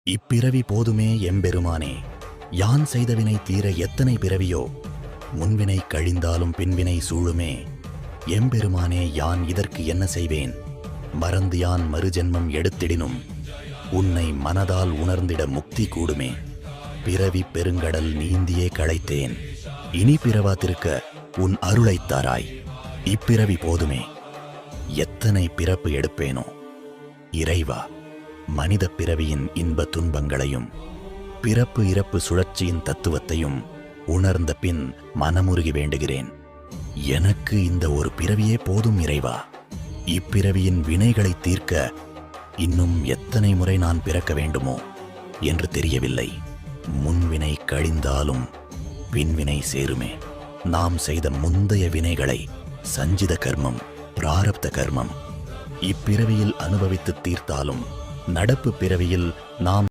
இப்பிறவி போதுமே எம்பெருமானே, யான் செய்தவினை தீர எத்தனை பிறவியோ, முன்வினை கழிந்தாலும் பின்வினை சூழுமே. எம்பெருமானே, யான் இதற்கு என்ன செய்வேன்? மறந்து யான் மறுஜென்மம் எடுத்திடினும் உன்னை மனதால் உணர்ந்திட முக்தி கூடுமே. பிறவி பெருங்கடல் நீந்தியே களைத்தேன், இனி பிறவாதிருக்க உன் அருளைத்தாராய். இப்பிறவி போதுமே, எத்தனை பிறப்பு எடுப்பேனோ. இறைவா, மனித பிறவியின் இன்ப துன்பங்களையும் பிறப்பு இறப்பு சுழற்சியின் தத்துவத்தையும் உணர்ந்த பின் மனமுருகி வேண்டுகிறேன். எனக்கு இந்த ஒரு பிறவியே போதும் இறைவா. இப்பிறவியின் வினைகளை தீர்க்க இன்னும் எத்தனை முறை நான் பிறக்க வேண்டுமோ என்று தெரியவில்லை. முன்வினை கழிந்தாலும் பின்வினை சேருமே. நாம் செய்த முந்தைய வினைகளை சஞ்சித கர்மம், பிராரப்த கர்மம் இப்பிறவியில் அனுபவித்து தீர்த்தாலும் நடப்பு பிறவியில் நாம்